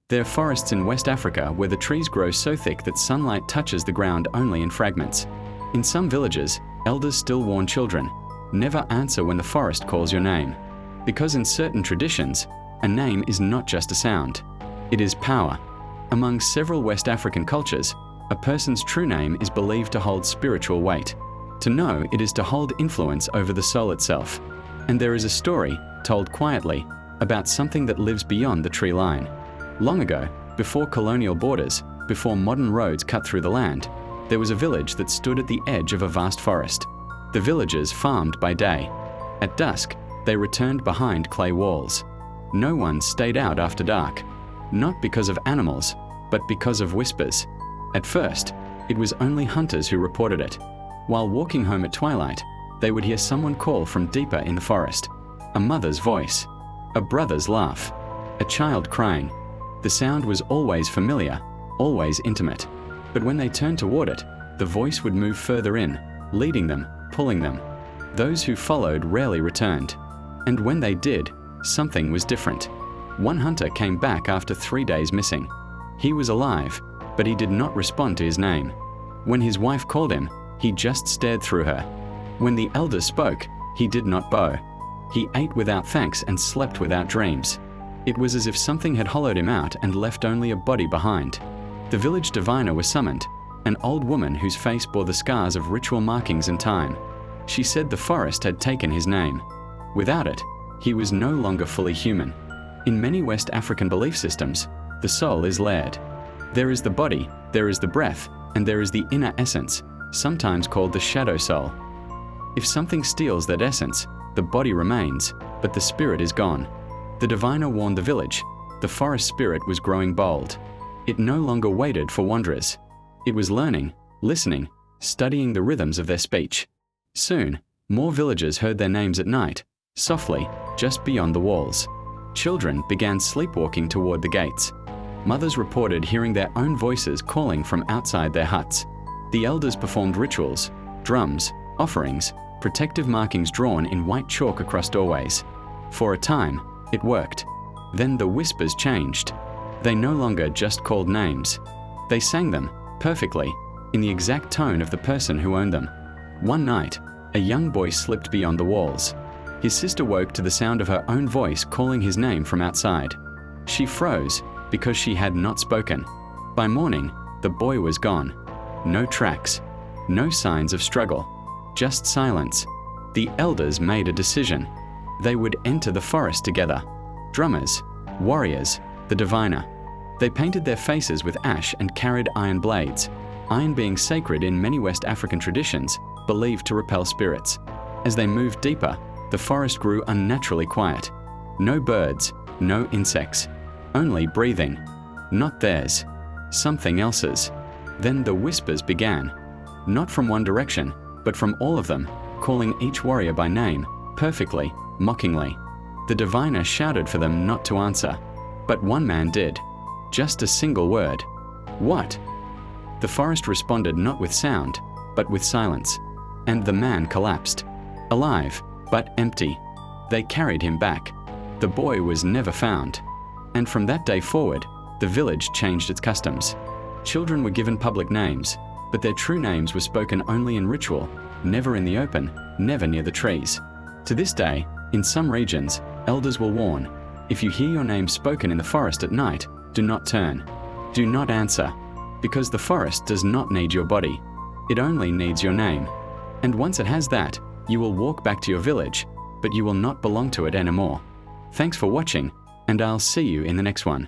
There are forests in West Africa where the trees grow so thick that sunlight touches the ground only in fragments. In some villages, elders still warn children, never answer when the forest calls your name. Because in certain traditions, a name is not just a sound, it is power. Among several West African cultures, a person's true name is believed to hold spiritual weight. To know it is to hold influence over the soul itself. And there is a story, told quietly, about something that lives beyond the tree line. Long ago, before colonial borders, before modern roads cut through the land, there was a village that stood at the edge of a vast forest. The villagers farmed by day. At dusk, they returned behind clay walls. No one stayed out after dark, not because of animals, but because of whispers. At first, it was only hunters who reported it. While walking home at twilight, they would hear someone call from deeper in the forest. A mother's voice, a brother's laugh, a child crying. The sound was always familiar, always intimate. But when they turned toward it, the voice would move further in, leading them, pulling them. Those who followed rarely returned. And when they did, something was different. One hunter came back after 3 days missing. He was alive, but he did not respond to his name. When his wife called him, he just stared through her. When the elders spoke, he did not bow. He ate without thanks and slept without dreams. It was as if something had hollowed him out and left only a body behind. The village diviner was summoned, an old woman whose face bore the scars of ritual markings and time. She said the forest had taken his name. Without it, he was no longer fully human. In many West African belief systems, the soul is layered. There is the body, there is the breath, and there is the inner essence, sometimes called the shadow soul. If something steals that essence, the body remains, but the spirit is gone. The diviner warned the village. The forest spirit was growing bold. It no longer waited for wanderers. It was learning, listening, studying the rhythms of their speech. Soon, more villagers heard their names at night, softly, just beyond the walls. Children began sleepwalking toward the gates. Mothers reported hearing their own voices calling from outside their huts. The elders performed rituals, drums, offerings, protective markings drawn in white chalk across doorways. For a time, it worked. Then the whispers changed. They no longer just called names. They sang them, perfectly, in the exact tone of the person who owned them. One night, a young boy slipped beyond the walls. His sister woke to the sound of her own voice calling his name from outside. She froze because she had not spoken. By morning, the boy was gone. No tracks, no signs of struggle, just silence. The elders made a decision. They would enter the forest together. Drummers, warriors, the diviner. They painted their faces with ash and carried iron blades, iron being sacred in many West African traditions, believed to repel spirits. As they moved deeper, the forest grew unnaturally quiet. No birds, no insects, only breathing. Not theirs, something else's. Then the whispers began, not from one direction, but from all of them, calling each warrior by name, perfectly, mockingly. The diviner shouted for them not to answer, but one man did. Just a single word. What? The forest responded not with sound, but with silence. And the man collapsed. Alive, but empty. They carried him back. The boy was never found. And from that day forward, the village changed its customs. Children were given public names, but their true names were spoken only in ritual, never in the open, never near the trees. To this day, in some regions, elders will warn, if you hear your name spoken in the forest at night, do not turn. Do not answer, because the forest does not need your body. It only needs your name. And once it has that, you will walk back to your village, but you will not belong to it anymore. Thanks for watching, and I'll see you in the next one.